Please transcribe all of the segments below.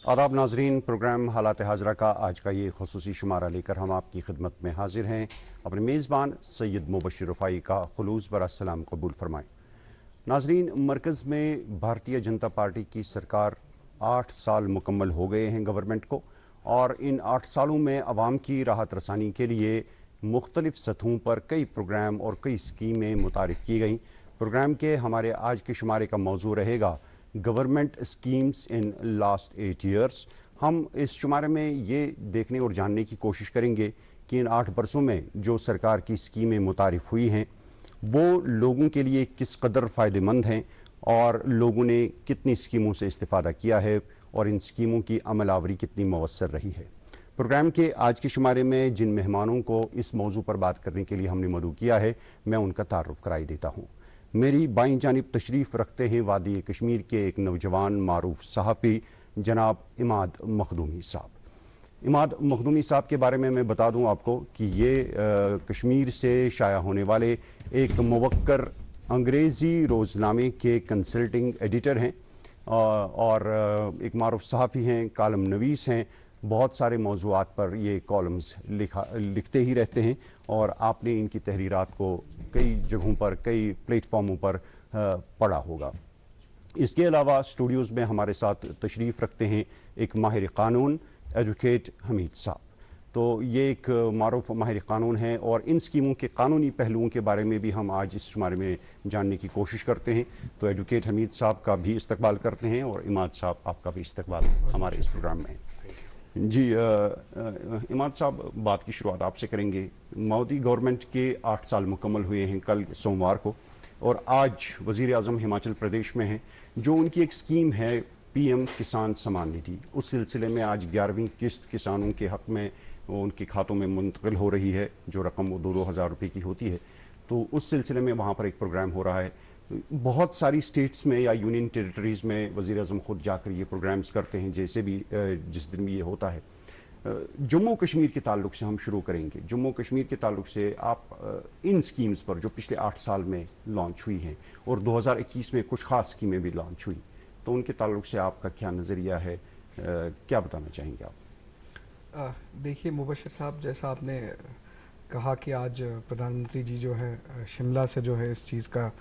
आदाब नाजरीन, प्रोग्राम हालात हाजरा का आज का ये खुसूसी शुमारा लेकर हम आपकी खिदमत में हाजिर हैं। अपने मेज़बान सैयद मुबशिर रफ़ाई का खुलूस बरा सलाम कबूल फरमाएं। नाजरीन, मरकज़ में भारतीय जनता पार्टी की सरकार 8 साल मुकम्मल हो गए हैं गवर्नमेंट को, और इन 8 सालों में अवाम की राहत रसानी के लिए मुख्तलिफ सतहों पर कई प्रोग्राम और कई स्कीमें मुतारिफ की गई। प्रोग्राम के हमारे आज के शुमारे का मौजू रहेगा government schemes in last 8 years. हम इस शुमारे में ये देखने और जानने की कोशिश करेंगे कि इन 8 बरसों में जो सरकार की स्कीमें मुतारिफ हुई हैं वो लोगों के लिए किस कदर फ़ायदेमंद हैं और लोगों ने कितनी स्कीमों से इस्तिफ़ादा किया है और इन स्कीमों की अमलावरी कितनी मवस्सर रही है। प्रोग्राम के आज के शुमारे में जिन मेहमानों को इस मौजू पर बात करने के लिए हमने मदऊ किया है, मैं उनका तारुफ कराई देता हूँ। मेरी बाईं जानिब तशरीफ़ रखते हैं वादी कश्मीर के एक नौजवान मारूफ सहाफ़ी जनाब इमाद मखदूमी साहब। इमाद मखदूमी साहब के बारे में मैं बता दूं आपको कि ये कश्मीर से शाया होने वाले एक मुवक्कर अंग्रेज़ी रोज़नामे के कंसल्टिंग एडिटर हैं और एक मारूफ सहाफ़ी हैं, कालम नवीस हैं। बहुत सारे मौज़ूआत पर ये कॉलम्स लिखते ही रहते हैं और आपने इनकी तहरीरात को कई जगहों पर, कई प्लेटफॉर्मों पर पढ़ा होगा। इसके अलावा स्टूडियोज़ में हमारे साथ तशरीफ़ रखते हैं एक माहिर कानून एडवोकेट हमीद साहब। तो ये एक मारूफ माहिर कानून है और इन स्कीमों के कानूनी पहलुओं के बारे में भी हम आज इस शुमारे में जानने की कोशिश करते हैं। तो एडवोकेट हमीद साहब का भी इस्तकबाल करते हैं और इमाद साहब आपका भी इस्तकबाल हमारे इस प्रोग्राम में। जी इमाद साहब, बात की शुरुआत आपसे करेंगे। मोदी गवर्नमेंट के 8 साल मुकम्मल हुए हैं कल सोमवार को, और आज वज़ीर आज़म हिमाचल प्रदेश में हैं। जो उनकी एक स्कीम है पीएम किसान सम्मान निधि, उस सिलसिले में आज 11वीं किस्त किसानों के हक में उनके खातों में मुंतकिल हो रही है। जो रकम वो 2-2 हज़ार रुपये की होती है, तो उस सिलसिले में वहाँ पर एक प्रोग्राम हो रहा है। बहुत सारी स्टेट्स में या यूनियन टेरिटरीज़ में वज़ीर आज़म खुद जाकर ये प्रोग्राम्स करते हैं, जैसे भी जिस दिन भी ये होता है। जम्मू कश्मीर के ताल्लुक से हम शुरू करेंगे। जम्मू कश्मीर के ताल्लुक से आप इन स्कीम्स पर जो पिछले 8 साल में लॉन्च हुई हैं और 2021 में कुछ खास स्कीमें भी लॉन्च हुई, तो उनके ताल्लुक से आपका क्या नज़रिया है, क्या बताना चाहेंगे आप? देखिए मुबशिर साहब, जैसा आपने कहा कि आज प्रधानमंत्री जी जो है शिमला से जो है इस चीज़ का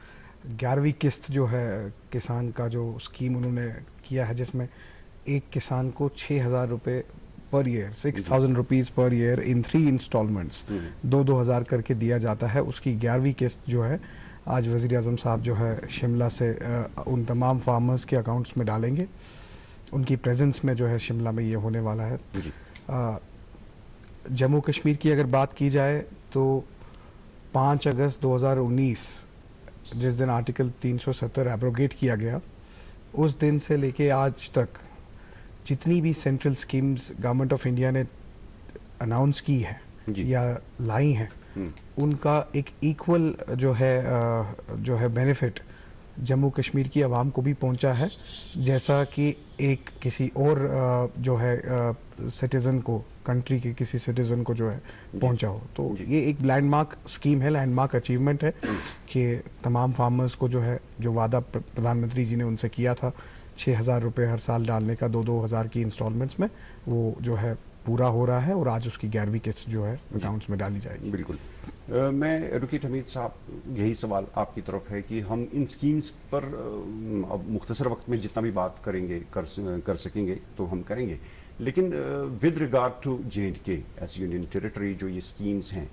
11वीं किस्त जो है किसान का जो स्कीम उन्होंने किया है, जिसमें एक किसान को 6,000 रुपये per year, 6,000 rupees per year in 3 installments 2-2 हज़ार करके दिया जाता है। उसकी 11वीं किस्त जो है आज वज़ीर आज़म साहब जो है शिमला से उन तमाम फार्मर्स के अकाउंट्स में डालेंगे। उनकी प्रेजेंस में जो है शिमला में ये होने वाला है। जम्मू कश्मीर की अगर बात की जाए तो 5 अगस्त 2019 जिस दिन आर्टिकल 370 एब्रोगेट किया गया, उस दिन से लेके आज तक जितनी भी central schemes government of India ने अनाउंस की है या लाई हैं, उनका एक इक्वल जो है बेनिफिट जम्मू कश्मीर की आवाम को भी पहुंचा है, जैसा कि एक किसी और जो है सिटीजन को, कंट्री के किसी सिटीजन को जो है पहुंचा हो। तो ये एक लैंडमार्क स्कीम है, लैंडमार्क अचीवमेंट है कि तमाम फार्मर्स को जो है जो वादा प्रधानमंत्री जी ने उनसे किया था 6,000 रुपये हर साल डालने का 2-2 हज़ार की इंस्टॉलमेंट्स में, वो जो है पूरा हो रहा है और आज उसकी 11वीं किस्त जो है अकाउंट्स में डाली जाएगी। बिल्कुल। मैं एडवोकेट हमीद साहब, यही सवाल आपकी तरफ है कि हम इन स्कीम्स पर अब मुख्तसर वक्त में जितना भी बात करेंगे कर सकेंगे तो हम करेंगे, लेकिन with regard to J&K as union territory, जो ये स्कीम्स हैं,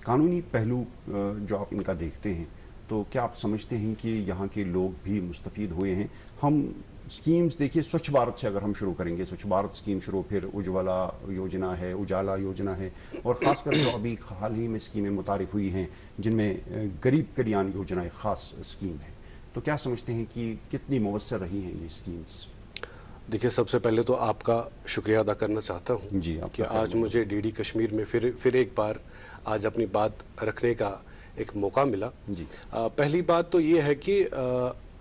कानूनी पहलू जो आप इनका देखते हैं, तो क्या आप समझते हैं कि यहाँ के लोग भी मुस्तफीद हुए हैं? हम स्कीम्स देखिए, स्वच्छ भारत से अगर हम शुरू करेंगे, स्वच्छ भारत स्कीम शुरू, फिर उज्ज्वला योजना है, उजाला योजना है, और ख़ासकर जो अभी हाल ही में स्कीमें मुतारिफ हुई हैं जिनमें गरीब कल्याण योजना एक ख़ास स्कीम है, तो क्या समझते हैं कि कितनी मवस्सर रही हैं ये स्कीम्स? देखिए, सबसे पहले तो आपका शुक्रिया अदा करना चाहता हूँ जी कि आज मुझे डीडी कश्मीर में फिर एक बार आज अपनी बात रखने का एक मौका मिला। जी। पहली बात तो ये है कि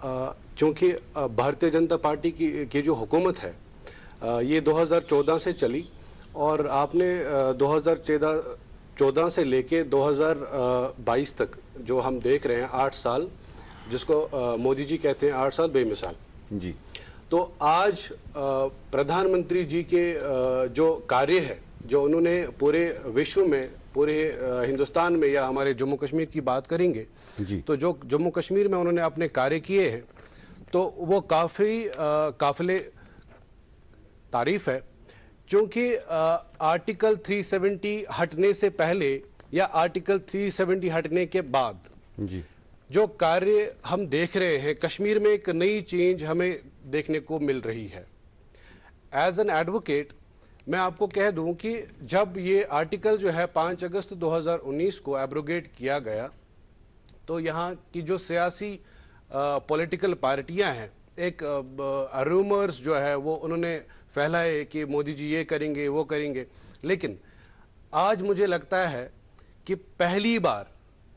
क्योंकि भारतीय जनता पार्टी की जो हुकूमत है ये 2014 से चली, और आपने 2014 से लेके 2022 तक जो हम देख रहे हैं 8 साल, जिसको मोदी जी कहते हैं 8 साल बेमिसाल। जी। तो आज प्रधानमंत्री जी के जो कार्य है, जो उन्होंने पूरे विश्व में, पूरे हिंदुस्तान में, या हमारे जम्मू कश्मीर की बात करेंगे जी। तो जो जम्मू कश्मीर में उन्होंने अपने कार्य किए हैं तो वो काफी काफिले तारीफ है। क्योंकि आर्टिकल 370 हटने से पहले या आर्टिकल 370 हटने के बाद जी, जो कार्य हम देख रहे हैं, कश्मीर में एक नई चेंज हमें देखने को मिल रही है। एज एन एडवोकेट मैं आपको कह दूं कि जब ये आर्टिकल जो है 5 अगस्त 2019 को एब्रोगेट किया गया तो यहाँ की जो सियासी पॉलिटिकल पार्टियां हैं, एक रूमर्स जो है वो उन्होंने फैलाए कि मोदी जी ये करेंगे वो करेंगे, लेकिन आज मुझे लगता है कि पहली बार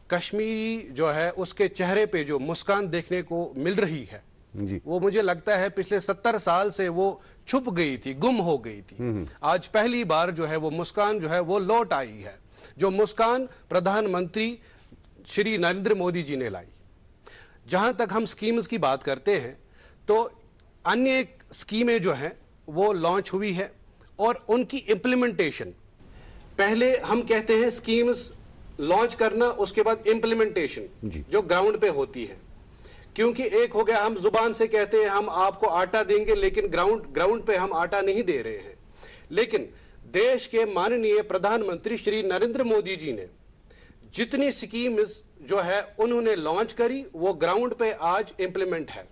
कश्मीरी जो है उसके चेहरे पे जो मुस्कान देखने को मिल रही है जी, वो मुझे लगता है पिछले 70 साल से वो छुप गई थी, गुम हो गई थी। आज पहली बार जो है वो मुस्कान जो है वो लौट आई है, जो मुस्कान प्रधानमंत्री श्री नरेंद्र मोदी जी ने लाई। जहां तक हम स्कीम्स की बात करते हैं तो अन्य स्कीमें जो हैं वो लॉन्च हुई है और उनकी इंप्लीमेंटेशन, पहले हम कहते हैं स्कीम्स लॉन्च करना, उसके बाद इंप्लीमेंटेशन जो ग्राउंड पे होती है। क्योंकि एक हो गया हम जुबान से कहते हैं हम आपको आटा देंगे, लेकिन ग्राउंड पे हम आटा नहीं दे रहे हैं। लेकिन देश के माननीय प्रधानमंत्री श्री नरेंद्र मोदी जी ने जितनी स्कीम्स जो है उन्होंने लॉन्च करी वो ग्राउंड पे आज इंप्लीमेंट है।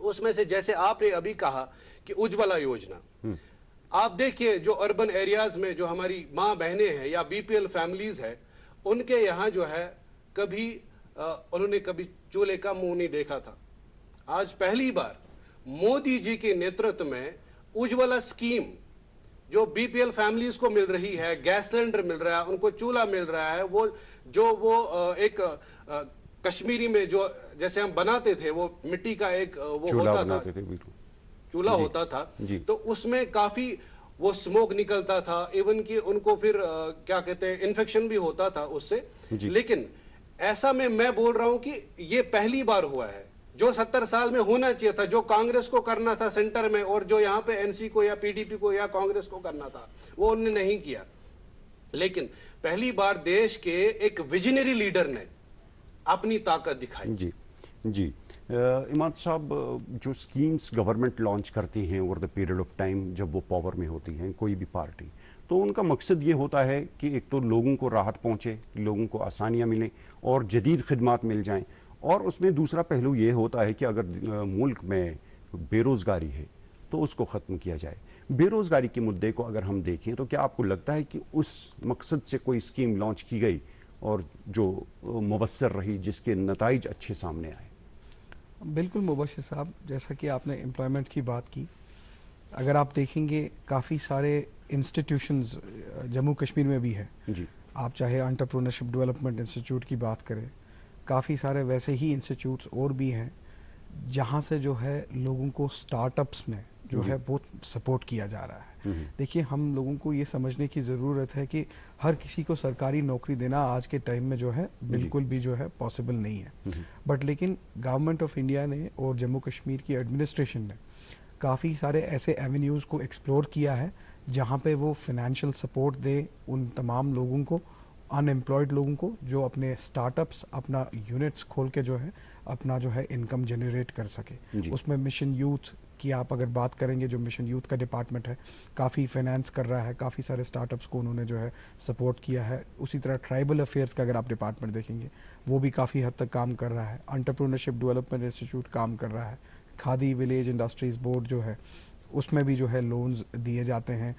उसमें से जैसे आपने अभी कहा कि उज्ज्वला योजना, आप देखिए जो अर्बन एरियाज में जो हमारी मां बहनें हैं या बीपीएल फैमिलीज है, उनके यहां जो है कभी उन्होंने कभी चूल्हे का मुंह नहीं देखा था। आज पहली बार मोदी जी के नेतृत्व में उज्ज्वला स्कीम जो बीपीएल फैमिलीज को मिल रही है, गैस सिलेंडर मिल रहा है, उनको चूल्हा मिल रहा है, वो एक कश्मीरी में जो जैसे हम बनाते थे वो मिट्टी का एक वो होता था, चूल्हा होता था, तो उसमें काफी वो स्मोक निकलता था, इवन कि उनको फिर क्या कहते हैं इन्फेक्शन भी होता था उससे। लेकिन ऐसा में मैं बोल रहा हूं कि ये पहली बार हुआ है, जो 70 साल में होना चाहिए था, जो कांग्रेस को करना था सेंटर में और जो यहां पे एनसी को या पीडीपी को या कांग्रेस को करना था वो उन्होंने नहीं किया। लेकिन पहली बार देश के एक विजनरी लीडर ने अपनी ताकत दिखाई। जी जी, इमाद साहब, जो स्कीम्स गवर्नमेंट लॉन्च करती हैं over the period of time जब वो पावर में होती हैं कोई भी पार्टी, तो उनका मकसद ये होता है कि एक तो लोगों को राहत पहुंचे, लोगों को आसानियां मिलें और जदीद खिदमात मिल जाएं, और उसमें दूसरा पहलू ये होता है कि अगर मुल्क में बेरोजगारी है तो उसको ख़त्म किया जाए। बेरोजगारी के मुद्दे को अगर हम देखें तो क्या आपको लगता है कि उस मकसद से कोई स्कीम लॉन्च की गई और जो मुबस्सर रही, जिसके नताइज अच्छे सामने आए? बिल्कुल मुबश्शिर साहब, जैसा कि आपने एम्प्लॉयमेंट की बात की, अगर आप देखेंगे काफ़ी सारे इंस्टीट्यूशंस जम्मू कश्मीर में भी है जी। आप चाहे एंटरप्रेन्योरशिप डेवलपमेंट इंस्टीट्यूट की बात करें, काफ़ी सारे वैसे ही इंस्टीट्यूट्स और भी हैं जहां से जो है लोगों को स्टार्टअप्स में जो है बहुत सपोर्ट किया जा रहा है। देखिए, हम लोगों को ये समझने की ज़रूरत है कि हर किसी को सरकारी नौकरी देना आज के टाइम में जो है बिल्कुल भी जो है पॉसिबल नहीं है। बट लेकिन गवर्नमेंट ऑफ इंडिया ने और जम्मू कश्मीर की एडमिनिस्ट्रेशन ने काफ़ी सारे ऐसे एवेन्यूज़ को एक्सप्लोर किया है जहां पे वो फाइनेंशियल सपोर्ट दे उन तमाम लोगों को, अनएम्प्लॉयड लोगों को, जो अपने स्टार्टअप्स, अपना यूनिट्स खोल के जो है अपना जो है इनकम जनरेट कर सके। उसमें मिशन यूथ की आप अगर बात करेंगे, जो मिशन यूथ का डिपार्टमेंट है काफ़ी फाइनेंस कर रहा है, काफ़ी सारे स्टार्टअप्स को उन्होंने जो है सपोर्ट किया है। उसी तरह ट्राइबल अफेयर्स का अगर आप डिपार्टमेंट देखेंगे वो भी काफ़ी हद तक काम कर रहा है। एंटरप्रेन्योरशिप डेवलपमेंट इंस्टीट्यूट काम कर रहा है। खादी विलेज इंडस्ट्रीज बोर्ड जो है उसमें भी जो है लोन्स दिए जाते हैं,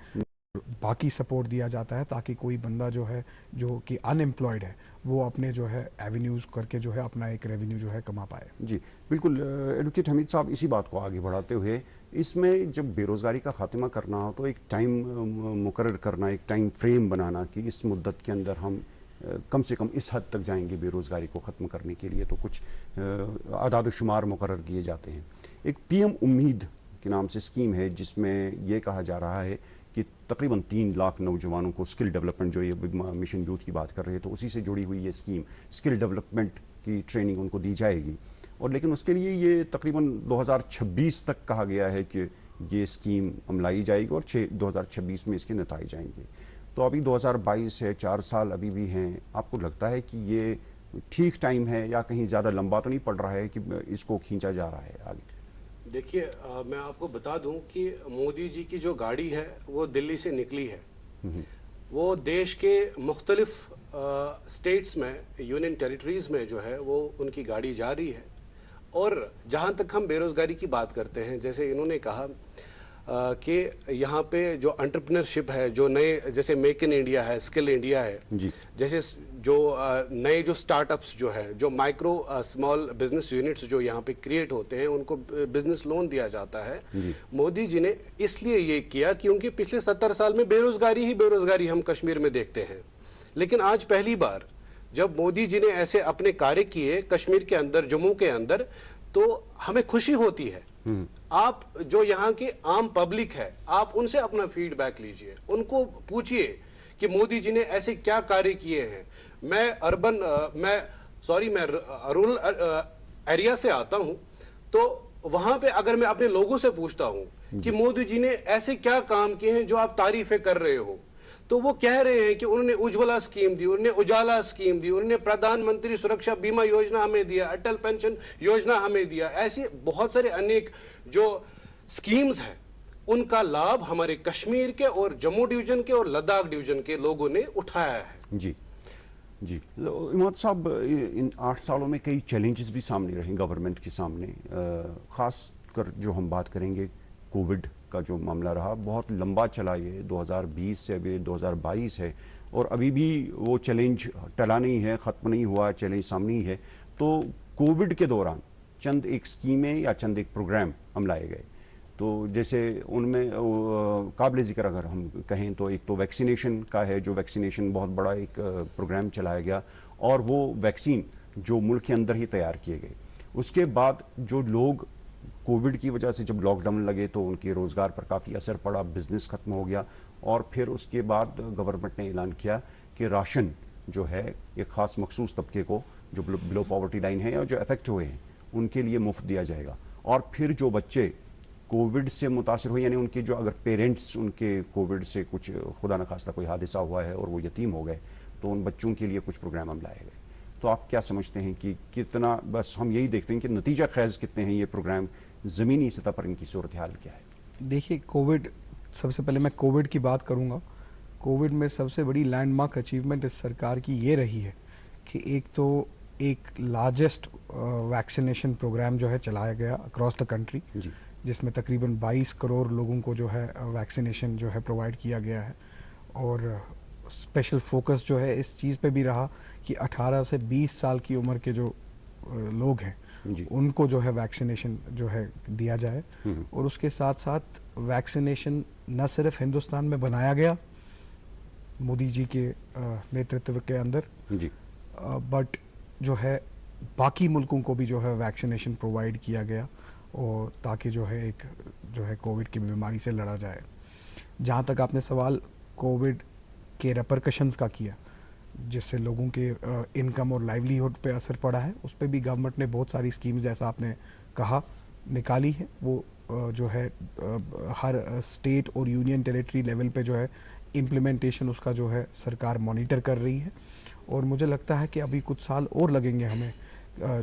बाकी सपोर्ट दिया जाता है ताकि कोई बंदा जो है जो कि अनएम्प्लॉयड है वो अपने जो है एवेन्यूज करके जो है अपना एक रेवेन्यू जो है कमा पाए। जी बिल्कुल। एडवोकेट हमीद साहब, इसी बात को आगे बढ़ाते हुए, इसमें जब बेरोजगारी का खात्मा करना हो तो एक टाइम मुकर्रर करना, एक टाइम फ्रेम बनाना कि इस मुद्दत के अंदर हम कम से कम इस हद तक जाएंगे बेरोजगारी को ख़त्म करने के लिए, तो कुछ आदाद शुमार मुकर्रर किए जाते हैं। एक पीएम उम्मीद के नाम से स्कीम है जिसमें यह कहा जा रहा है कि तकरीबन 3 लाख नौजवानों को स्किल डेवलपमेंट, जो ये मिशन यूथ की बात कर रहे हैं तो उसी से जुड़ी हुई ये स्कीम, स्किल डेवलपमेंट की ट्रेनिंग उनको दी जाएगी और लेकिन उसके लिए ये तकरीबन 2026 तक कहा गया है कि ये स्कीम अमलाई जाएगी और 2026 में इसके नतीजे आएंगे। तो अभी 2022 है, 4 साल अभी भी हैं। आपको लगता है कि ये ठीक टाइम है या कहीं ज़्यादा लंबा तो नहीं पड़ रहा है कि इसको खींचा जा रहा है आगे? देखिए, मैं आपको बता दूं कि मोदी जी की जो गाड़ी है वो दिल्ली से निकली है। वो देश के मुख्तलिफ स्टेट्स में, यूनियन टेरिटरीज में जो है वो उनकी गाड़ी जा रही है। और जहां तक हम बेरोजगारी की बात करते हैं, जैसे इन्होंने कहा कि यहाँ पे जो एंटरप्रेन्योरशिप है, जो नए जैसे मेक इन इंडिया है, स्किल इंडिया है जी, जैसे जो नए जो स्टार्टअप्स जो है, जो माइक्रो स्मॉल बिजनेस यूनिट्स जो यहाँ पे क्रिएट होते हैं, उनको बिजनेस लोन दिया जाता है। मोदी जी ने इसलिए ये किया क्योंकि पिछले 70 साल में बेरोजगारी ही बेरोजगारी हम कश्मीर में देखते हैं। लेकिन आज पहली बार जब मोदी जी ने ऐसे अपने कार्य किए कश्मीर के अंदर, जम्मू के अंदर, तो हमें खुशी होती है। आप जो यहाँ की आम पब्लिक है, आप उनसे अपना फीडबैक लीजिए, उनको पूछिए कि मोदी जी ने ऐसे क्या कार्य किए हैं। मैं रूरल एरिया से आता हूं, तो वहां पे अगर मैं अपने लोगों से पूछता हूं कि मोदी जी ने ऐसे क्या काम किए हैं जो आप तारीफें कर रहे हो, तो वो कह रहे हैं कि उन्होंने उज्ज्वला स्कीम दी, उन्होंने उजाला स्कीम दी, उन्होंने प्रधानमंत्री सुरक्षा बीमा योजना हमें दिया, अटल पेंशन योजना हमें दिया। ऐसी बहुत सारे अनेक जो स्कीम्स हैं उनका लाभ हमारे कश्मीर के और जम्मू डिवीजन के और लद्दाख डिवीजन के लोगों ने उठाया है। जी जी। इमाद साहब, इन 8 सालों में कई चैलेंजेस भी सामने रहे गवर्नमेंट के सामने। खास कर जो हम बात करेंगे, कोविड का जो मामला रहा बहुत लंबा चला, ये 2020 से अभी 2022 है और अभी भी वो चैलेंज टला नहीं है, ख़त्म नहीं हुआ, चैलेंज सामने ही है। तो कोविड के दौरान चंद एक स्कीमें या चंद एक प्रोग्राम अमलाए गए, तो जैसे उनमें काबिल ज़िक्र अगर हम कहें तो एक तो वैक्सीनेशन का है, जो वैक्सीनेशन बहुत बड़ा एक प्रोग्राम चलाया गया और वो वैक्सीन जो मुल्क के अंदर ही तैयार किए गए। उसके बाद जो लोग कोविड की वजह से जब लॉकडाउन लगे तो उनके रोज़गार पर काफ़ी असर पड़ा, बिजनेस ख़त्म हो गया और फिर उसके बाद गवर्नमेंट ने ऐलान किया कि राशन जो है एक ख़ास मखसूस तबके को जो बिलो पॉवर्टी लाइन है या जो अफेक्ट हुए हैं उनके लिए मुफ्त दिया जाएगा। और फिर जो बच्चे कोविड से मुतासर हुए, यानी उनके जो अगर पेरेंट्स उनके कोविड से कुछ खुदा न खास्ता कोई हादसा हुआ है और वो यतीम हो गए, तो उन बच्चों के लिए कुछ प्रोग्राम अमलाए गए। तो आप क्या समझते हैं कि कितना, बस हम यही देखते हैं कि नतीजा खैज कितने हैं ये प्रोग्राम, ज़मीनी सतह पर इनकी सूरत हाल क्या है? देखिए, कोविड, सबसे पहले मैं कोविड की बात करूंगा। कोविड में सबसे बड़ी लैंडमार्क अचीवमेंट इस सरकार की ये रही है कि एक तो एक लार्जेस्ट वैक्सीनेशन प्रोग्राम जो है चलाया गया अक्रॉस द कंट्री, जिसमें तकरीबन 22 करोड़ लोगों को जो है वैक्सीनेशन जो है प्रोवाइड किया गया है। और स्पेशल फोकस जो है इस चीज़ पे भी रहा कि 18 से 20 साल की उम्र के जो लोग हैं उनको जो है वैक्सीनेशन जो है दिया जाए। और उसके साथ साथ वैक्सीनेशन न सिर्फ हिंदुस्तान में बनाया गया मोदी जी के नेतृत्व के अंदर, बट जो है बाकी मुल्कों को भी जो है वैक्सीनेशन प्रोवाइड किया गया, और ताकि जो है एक जो है कोविड की बीमारी से लड़ा जाए। जहाँ तक आपने सवाल कोविड के रेपरकशंस का किया, जिससे लोगों के इनकम और लाइवलीहुड पे असर पड़ा है, उस पर भी गवर्नमेंट ने बहुत सारी स्कीम्स, जैसा आपने कहा, निकाली है। वो जो है हर स्टेट और यूनियन टेरिटरी लेवल पे जो है इम्प्लीमेंटेशन उसका जो है सरकार मॉनिटर कर रही है। और मुझे लगता है कि अभी कुछ साल और लगेंगे हमें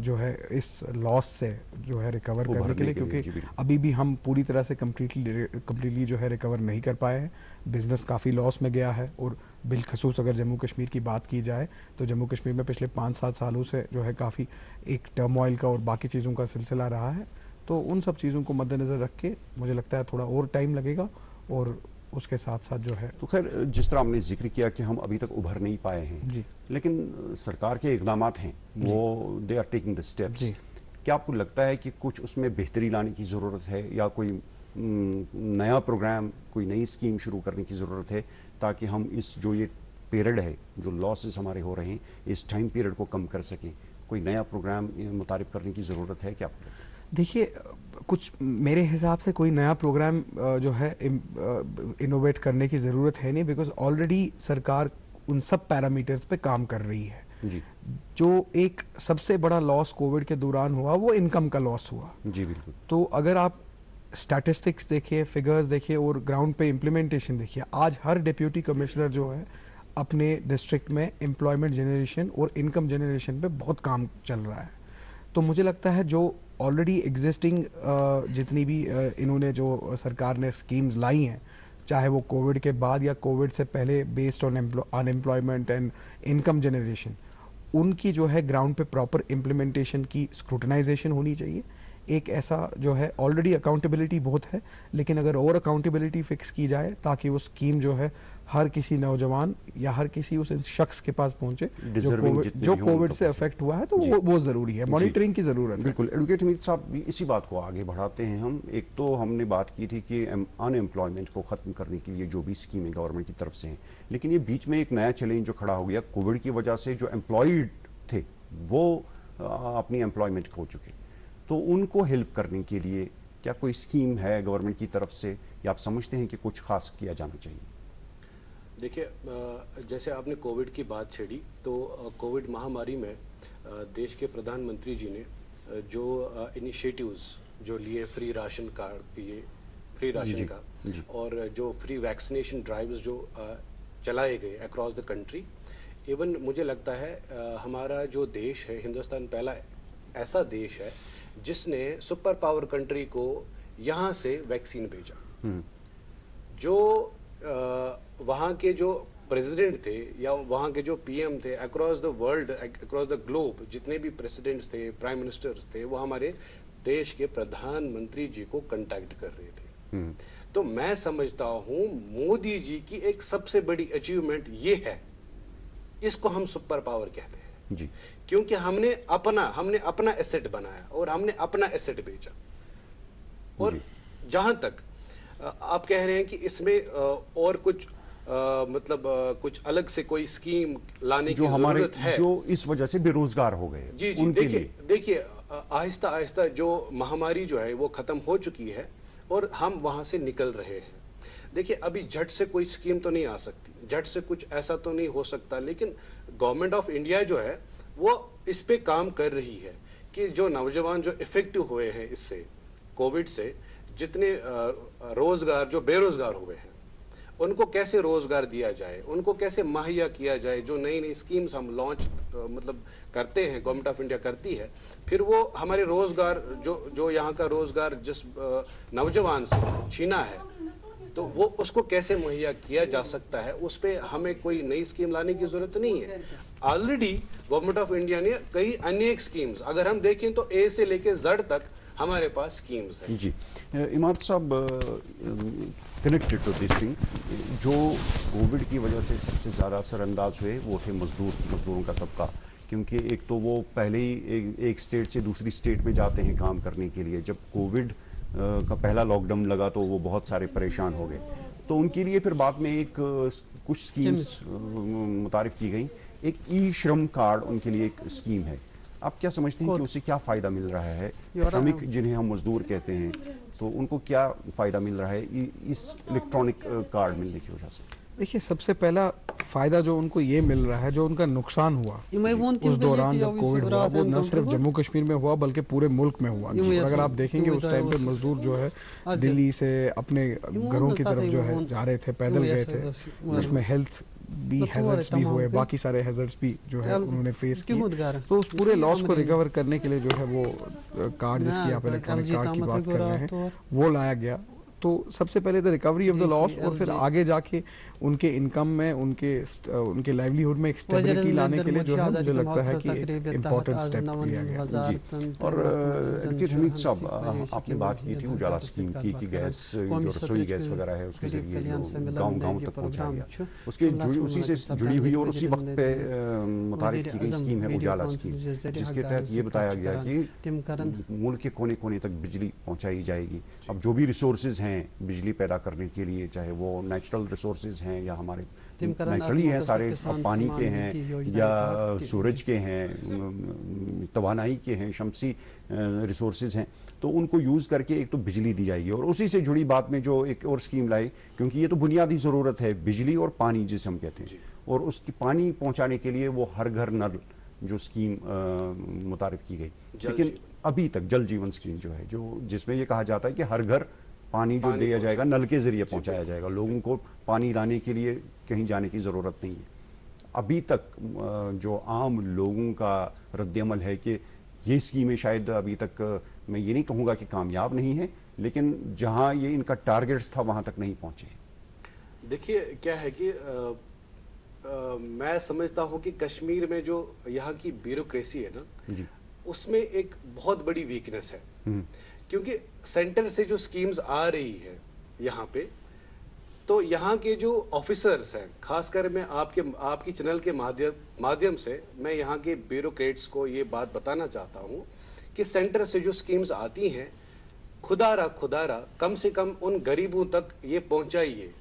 जो है इस लॉस से जो है रिकवर करने के लिए, क्योंकि अभी भी हम पूरी तरह से कम्प्लीटली जो है रिकवर नहीं कर पाए हैं। बिजनेस काफ़ी लॉस में गया है। और बिलखसूस अगर जम्मू कश्मीर की बात की जाए तो जम्मू कश्मीर में पिछले 5-7 सालों से जो है काफ़ी एक टर्मोइल का और बाकी चीज़ों का सिलसिला रहा है। तो उन सब चीज़ों को मद्देनज़र रख के मुझे लगता है थोड़ा और टाइम लगेगा। और उसके साथ साथ जो है, तो खैर जिस तरह हमने जिक्र किया कि हम अभी तक उभर नहीं पाए हैं जी, लेकिन सरकार के इक़दामात हैं, वो they are taking the steps. क्या आपको लगता है कि कुछ उसमें बेहतरी लाने की ज़रूरत है या कोई नया प्रोग्राम, कोई नई स्कीम शुरू करने की ज़रूरत है ताकि हम इस जो ये पीरियड है, जो लॉसेस हमारे हो रहे हैं, इस टाइम पीरियड को कम कर सकें? कोई नया प्रोग्राम मुतारिफ करने की ज़रूरत है क्या आपको? देखिए, कुछ मेरे हिसाब से कोई नया प्रोग्राम जो है इनोवेट करने की ज़रूरत है नहीं, बिकॉज ऑलरेडी सरकार उन सब पैरामीटर्स पे काम कर रही है। जी जो एक सबसे बड़ा लॉस कोविड के दौरान हुआ वो इनकम का लॉस हुआ। जी बिल्कुल। तो अगर आप स्टैटिस्टिक्स देखिए, फिगर्स देखिए और ग्राउंड पे इम्प्लीमेंटेशन देखिए, आज हर डिप्यूटी कमिश्नर जो है अपने डिस्ट्रिक्ट में एम्प्लॉयमेंट जनरेशन और इनकम जनरेशन पे बहुत काम चल रहा है। तो मुझे लगता है जो ऑलरेडी एग्जिस्टिंग जितनी भी इन्होंने जो सरकार ने स्कीम्स लाई हैं, चाहे वो कोविड के बाद या कोविड से पहले, based on unemployment and income generation, उनकी जो है ग्राउंड पे प्रॉपर इम्प्लीमेंटेशन की स्क्रूटनाइजेशन होनी चाहिए। एक ऐसा जो है ऑलरेडी अकाउंटेबिलिटी बहुत है, लेकिन अगर और अकाउंटेबिलिटी फिक्स की जाए ताकि वो स्कीम जो है हर किसी नौजवान या हर किसी उस शख्स के पास पहुंचे जो कोविड से अफेक्ट हुआ है, तो वो जरूरी है, मॉनिटरिंग की जरूरत है। बिल्कुल। एडवोकेट हमीद साहब, इसी बात को आगे बढ़ाते हैं हम। एक तो हमने बात की थी कि अनएम्प्लॉयमेंट को खत्म करने के लिए जो भी स्कीमें गवर्नमेंट की तरफ से हैं, लेकिन ये बीच में एक नया चैलेंज जो खड़ा हो गया कोविड की वजह से, जो एम्प्लॉयड थे वो अपनी एम्प्लॉयमेंट खो चुके, तो उनको हेल्प करने के लिए क्या कोई स्कीम है गवर्नमेंट की तरफ से, या आप समझते हैं कि कुछ खास किया जाना चाहिए? देखिए, जैसे आपने कोविड की बात छेड़ी, तो कोविड महामारी में देश के प्रधानमंत्री जी ने जो इनिशिएटिव्स जो लिए, फ्री राशन कार्ड, ये फ्री राशन का, और जो फ्री वैक्सीनेशन ड्राइव्स जो चलाए गए अक्रॉस द कंट्री, इवन मुझे लगता है हमारा जो देश है, हिंदुस्तान पहला ऐसा देश है जिसने सुपर पावर कंट्री को यहां से वैक्सीन भेजा। जो वहां के जो प्रेसिडेंट थे या वहां के जो पीएम थे across the world, across the globe, जितने भी प्रेसिडेंट्स थे, प्राइम मिनिस्टर्स थे, वो हमारे देश के प्रधानमंत्री जी को कांटेक्ट कर रहे थे। तो मैं समझता हूं मोदी जी की एक सबसे बड़ी अचीवमेंट ये है, इसको हम सुपर पावर कहते हैं जी, क्योंकि हमने अपना एसेट बनाया और हमने अपना एसेट बेचा। और जहां तक आप कह रहे हैं कि इसमें और कुछ मतलब कुछ अलग से कोई स्कीम लाने की जरूरत है, जो इस वजह से बेरोजगार हो गए, जी जी, देखिए आहिस्ता आहिस्ता जो महामारी जो है वो खत्म हो चुकी है और हम वहां से निकल रहे हैं। देखिए, अभी झट से कोई स्कीम तो नहीं आ सकती, झट से कुछ ऐसा तो नहीं हो सकता, लेकिन गवर्नमेंट ऑफ इंडिया जो है वो इस पे काम कर रही है कि जो नौजवान जो इफेक्टिव हुए हैं इससे, कोविड से, जितने रोजगार जो बेरोजगार हुए हैं, उनको कैसे रोजगार दिया जाए, उनको कैसे मुहैया किया जाए। जो नई नई स्कीम्स हम लॉन्च मतलब करते हैं, गवर्नमेंट ऑफ इंडिया करती है, फिर वो हमारे रोजगार जो यहाँ का रोजगार जिस नौजवान से छीना है, तो वो उसको कैसे मुहैया किया जा सकता है, उस पर हमें कोई नई स्कीम लाने की जरूरत नहीं है। ऑलरेडी गवर्नमेंट ऑफ इंडिया ने कई अनेक स्कीम्स, अगर हम देखें तो ए से लेके जेड तक हमारे पास स्कीम्स हैं। जी, इमाद साहब, कनेक्टेड टू दिस थिंग, जो कोविड की वजह से सबसे ज्यादा असरअंदाज हुए वो थे मजदूरों का तबका, क्योंकि एक तो वो पहले ही एक स्टेट से दूसरी स्टेट में जाते हैं काम करने के लिए। जब कोविड का पहला लॉकडाउन लगा तो वो बहुत सारे परेशान हो गए, तो उनके लिए फिर बाद में एक कुछ स्कीम्स मुतारिफ की गई। एक ई श्रम कार्ड उनके लिए एक स्कीम है। आप क्या समझते हैं कि उससे क्या फायदा मिल रहा है? श्रमिक जिन्हें हम मजदूर कहते हैं, तो उनको क्या फायदा मिल रहा है इस इलेक्ट्रॉनिक कार्ड मिलने की वजह से? देखिए, सबसे पहला फायदा जो उनको ये मिल रहा है, जो उनका नुकसान हुआ उस दौरान जब कोविड हुआ, वो न सिर्फ जम्मू कश्मीर में हुआ बल्कि पूरे मुल्क में हुआ। अगर आप देखेंगे उस टाइम पे मजदूर जो है दिल्ली से अपने घरों की तरफ जो है जा रहे थे, पैदल गए थे, उसमें हेल्थ भी हैजर्ड्स भी हुए, बाकी सारे हैजर्ड्स भी जो है उन्होंने फेस किए। तो उस पूरे लॉस को रिकवर करने के लिए जो है वो कार्ड, जिसकी आप इलेक्ट्रॉनिक कार्ड की बात कर रहे हैं, वो लाया गया। तो सबसे पहले तो रिकवरी ऑफ द लॉस, और फिर आगे जाके उनके इनकम में, उनके लाइवलीहुड में एक स्टेबिलिटी लाने के लिए जो है मुझे लगता है कि एक इम्पोर्टेंट स्टेप लिया गया। जी, और एडवोकेट हमीद साहब, आपने बात की थी उजाला स्कीम की कि गैस, जो रसोई गैस वगैरह है उसके जरिए गांव तक पहुंचाया गया, उसके उसी से जुड़ी हुई और उसी वक्त पे मुतारिफ की गई स्कीम है उजाला स्कीम, जिसके तहत ये बताया गया कि मुल्क के कोने कोने तक बिजली पहुंचाई जाएगी। अब जो भी रिसोर्सेज हैं बिजली पैदा करने के लिए, चाहे वो नेचुरल रिसोर्सेज हैं या हमारे नेचुरली हैं, सारे पानी के हैं या सूरज के हैं, तवानाई के हैं, शमसी रिसोर्सेज हैं, तो उनको यूज करके एक तो बिजली दी जाएगी। और उसी से जुड़ी बात में जो एक और स्कीम लाई, क्योंकि ये तो बुनियादी जरूरत है, बिजली और पानी जिसे हम कहते हैं, और उसकी पानी पहुंचाने के लिए वो हर घर नल जो स्कीम मुतारिफ की गई, लेकिन अभी तक जल जीवन स्कीम जो है, जो जिसमें ये कहा जाता है कि हर घर पानी जो दिया जाएगा नल के जरिए पहुंचाया जाएगा, लोगों को पानी लाने के लिए कहीं जाने की जरूरत नहीं है। अभी तक जो आम लोगों का रद्दअमल है कि ये स्कीमें शायद अभी तक, मैं ये नहीं कहूंगा कि कामयाब नहीं है, लेकिन जहां ये इनका टारगेट्स था वहां तक नहीं पहुंचे। देखिए क्या है कि मैं समझता हूं कि कश्मीर में जो यहाँ की ब्यूरोक्रेसी है ना जी, उसमें एक बहुत बड़ी वीकनेस है, क्योंकि सेंटर से जो स्कीम्स आ रही है यहाँ पे, तो यहाँ के जो ऑफिसर्स हैं, खासकर मैं आपकी चैनल के माध्यम से मैं यहाँ के ब्यूरोक्रेट्स को ये बात बताना चाहता हूँ कि सेंटर से जो स्कीम्स आती हैं, खुदारा कम से कम उन गरीबों तक ये पहुंचाइए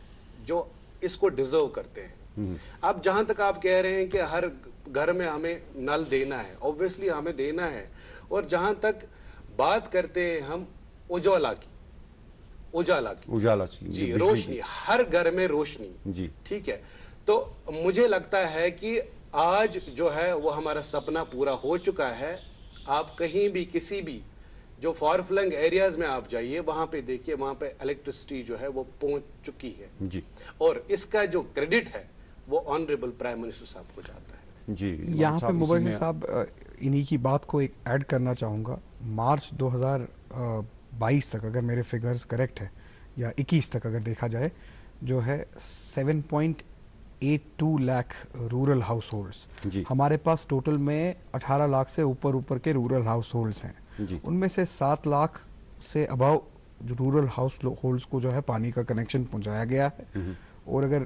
जो इसको डिजर्व करते हैं। अब जहां तक आप कह रहे हैं कि हर घर में हमें नल देना है, ऑब्वियसली हमें देना है, और जहां तक बात करते हैं हम उजाला की जी, रोशनी, हर घर में रोशनी जी, ठीक है। तो मुझे लगता है कि आज जो है वो हमारा सपना पूरा हो चुका है। आप कहीं भी किसी भी जो फार फ्लंग एरियाज में आप जाइए, वहां पे देखिए, वहां पे इलेक्ट्रिसिटी जो है वो पहुंच चुकी है जी, और इसका जो क्रेडिट है वो ऑनरेबल प्राइम मिनिस्टर साहब को जाता है जी। यहाँ पे मुबशिर साहब इन्हीं की बात को एक ऐड करना चाहूंगा। मार्च 2022 तक अगर मेरे फिगर्स करेक्ट है, या 21 तक अगर देखा जाए, जो है 7.82 लाख रूरल हाउस होल्ड्स हमारे पास टोटल में 18 लाख से ऊपर के रूरल हाउस होल्ड्स हैं। उनमें से 7 लाख से अबाव रूरल हाउस होल्ड्स को जो है पानी का कनेक्शन पहुंचाया गया है। और अगर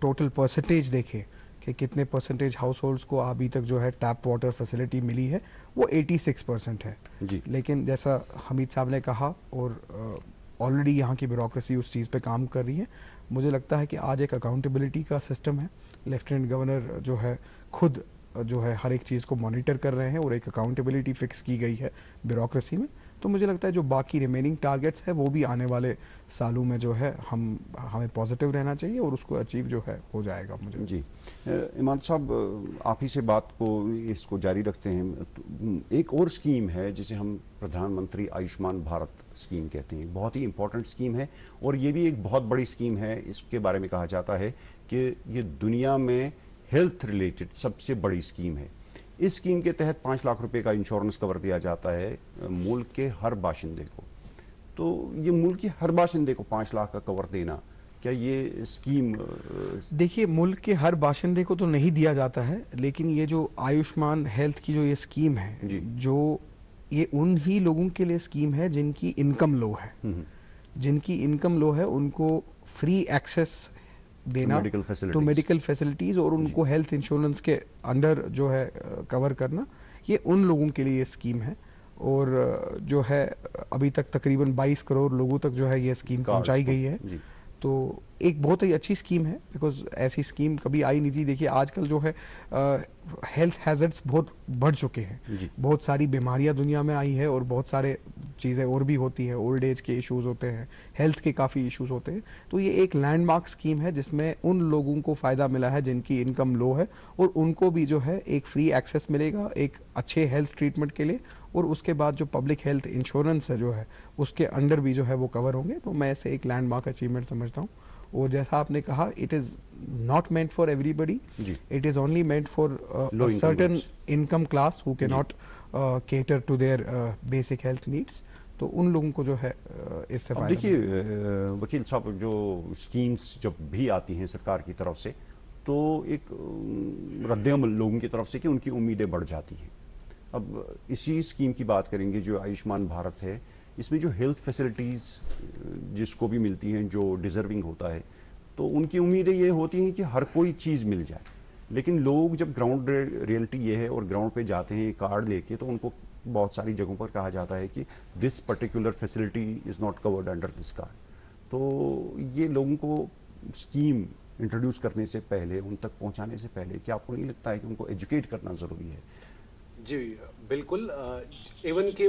टोटल परसेंटेज देखें कि कितने परसेंटेज हाउस होल्ड्स को अभी तक जो है टैप वाटर फैसिलिटी मिली है, वो 86% है जी। लेकिन जैसा हमीद साहब ने कहा, और ऑलरेडी यहाँ की ब्यूरोक्रेसी उस चीज़ पे काम कर रही है। मुझे लगता है कि आज एक अकाउंटेबिलिटी का सिस्टम है, लेफ्टिनेंट गवर्नर जो है खुद जो है हर एक चीज़ को मॉनिटर कर रहे हैं, और एक अकाउंटेबिलिटी फिक्स की गई है ब्यूरोक्रेसी में। तो मुझे लगता है जो बाकी रिमेनिंग टारगेट्स है वो भी आने वाले सालों में जो है हमें पॉजिटिव रहना चाहिए, और उसको अचीव जो है हो जाएगा। मुझे जी इमाम साहब, आप ही से बात को इसको जारी रखते हैं। एक और स्कीम है जिसे हम प्रधानमंत्री आयुष्मान भारत स्कीम कहते हैं, बहुत ही इंपॉर्टेंट स्कीम है, और ये भी एक बहुत बड़ी स्कीम है। इसके बारे में कहा जाता है कि ये दुनिया में हेल्थ रिलेटेड सबसे बड़ी स्कीम है। इस स्कीम के तहत 5 लाख रुपए का इंश्योरेंस कवर दिया जाता है मुल्क के हर बाशिंदे को। तो ये मुल्क के हर बाशिंदे को 5 लाख का कवर देना, क्या ये स्कीम? देखिए, मुल्क के हर बाशिंदे को तो नहीं दिया जाता है, लेकिन ये जो आयुष्मान हेल्थ की जो ये स्कीम है, जो ये उन ही लोगों के लिए स्कीम है जिनकी इनकम लो है। जिनकी इनकम लो है उनको फ्री एक्सेस देना तो मेडिकल फैसिलिटीज, और उनको हेल्थ इंश्योरेंस के अंडर जो है कवर करना, ये उन लोगों के लिए ये स्कीम है। और जो है अभी तक तकरीबन 22 करोड़ लोगों तक जो है ये स्कीम पहुंचाई गई है। तो एक बहुत ही अच्छी स्कीम है, बिकॉज ऐसी स्कीम कभी आई नहीं थी। देखिए आजकल जो है हेल्थ हैजर्ड्स बहुत बढ़ चुके हैं, बहुत सारी बीमारियां दुनिया में आई है, और बहुत सारे चीज़ें और भी होती है, ओल्ड एज के इश्यूज होते हैं, हेल्थ के काफ़ी इश्यूज होते हैं। तो ये एक लैंडमार्क स्कीम है जिसमें उन लोगों को फ़ायदा मिला है जिनकी इनकम लो है, और उनको भी जो है एक फ्री एक्सेस मिलेगा एक अच्छे हेल्थ ट्रीटमेंट के लिए, और उसके बाद जो पब्लिक हेल्थ इंश्योरेंस है जो है उसके अंडर भी जो है वो कवर होंगे। तो मैं इसे एक लैंडमार्क अचीवमेंट समझता हूँ। और जैसा आपने कहा, it is not meant for everybody, it is only meant for certain income class who can not cater to their basic health needs. तो उन लोगों को जो है इससे फायदा। देखिए वकील साहब, जो स्कीम्स जब भी आती हैं सरकार की तरफ से, तो एक रद्दअमल लोगों की तरफ से कि उनकी उम्मीदें बढ़ जाती हैं। अब इसी स्कीम की बात करेंगे जो आयुष्मान भारत है। इसमें जो हेल्थ फैसिलिटीज़ जिसको भी मिलती हैं, जो डिजर्विंग होता है, तो उनकी उम्मीदें ये होती हैं कि हर कोई चीज़ मिल जाए। लेकिन लोग जब ग्राउंड रियलिटी ये है और ग्राउंड पे जाते हैं कार्ड लेके, तो उनको बहुत सारी जगहों पर कहा जाता है कि this particular facility is not covered under this card. तो ये लोगों को स्कीम इंट्रोड्यूस करने से पहले, उन तक पहुंचाने से पहले, क्या आपको नहीं लगता है कि उनको एजुकेट करना ज़रूरी है? जी बिल्कुल। इवन कि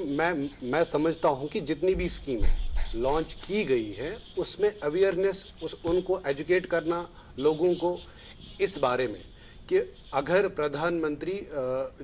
मैं समझता हूं कि जितनी भी स्कीम लॉन्च की गई है उसमें अवेयरनेस, उनको एजुकेट करना, लोगों को इस बारे में कि अगर प्रधानमंत्री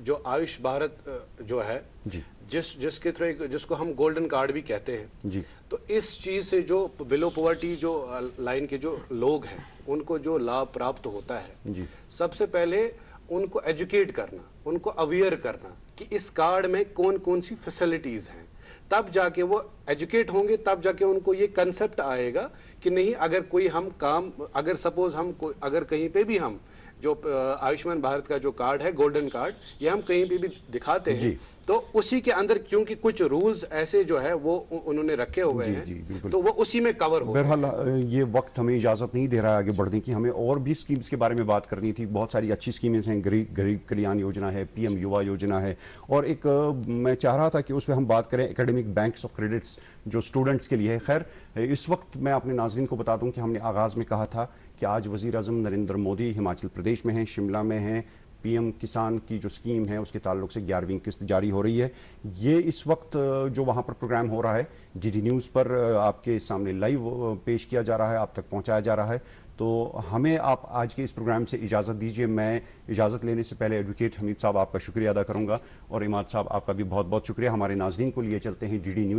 जो आयुष भारत जो है जी जिसके थ्रू जिसको हम गोल्डन कार्ड भी कहते हैं जी, तो इस चीज से जो बिलो पॉवर्टी जो लाइन के जो लोग हैं उनको जो लाभ प्राप्त होता है जी सबसे पहले उनको एजुकेट करना, उनको अवेयर करना कि इस कार्ड में कौन कौन सी फैसिलिटीज हैं, तब जाके वो एजुकेट होंगे, तब जाके उनको ये कंसेप्ट आएगा कि नहीं अगर कोई हम काम अगर सपोज हम अगर कहीं पे भी हम जो आयुष्मान भारत का जो कार्ड है गोल्डन कार्ड ये हम कहीं पे भी दिखाते हैं तो उसी के अंदर क्योंकि कुछ रूल्स ऐसे जो है वो उन्होंने रखे हुए हैं तो वो उसी में कवर हो। बहरहाल ये वक्त हमें इजाजत नहीं दे रहा है आगे बढ़ने की, हमें और भी स्कीम्स के बारे में बात करनी थी। बहुत सारी अच्छी स्कीम्स हैं, गरीब कल्याण योजना है, पीएम युवा योजना है, और एक मैं चाह रहा था कि उसमें हम बात करें एकेडमिक बैंक्स ऑफ क्रेडिट्स जो स्टूडेंट्स के लिए है। खैर इस वक्त मैं अपने नाज़रीन को बता दूं कि हमने आगाज में कहा था कि आज वजीर आज़म नरेंद्र मोदी हिमाचल प्रदेश में हैं, शिमला में हैं, पीएम किसान की जो स्कीम है उसके ताल्लुक से 11वीं किस्त जारी हो रही है। ये इस वक्त जो वहां पर प्रोग्राम हो रहा है डीडी न्यूज़ पर आपके सामने लाइव पेश किया जा रहा है, आप तक पहुंचाया जा रहा है। तो हमें आप आज के इस प्रोग्राम से इजाज़त दीजिए। मैं इजाज़त लेने से पहले एडवोकेट हमीद साहब आपका शुक्रिया अदा करूंगा, और इमाद साहब आपका भी बहुत बहुत शुक्रिया। हमारे नाज़रीन को लिए चलते हैं डीडी न्यूज़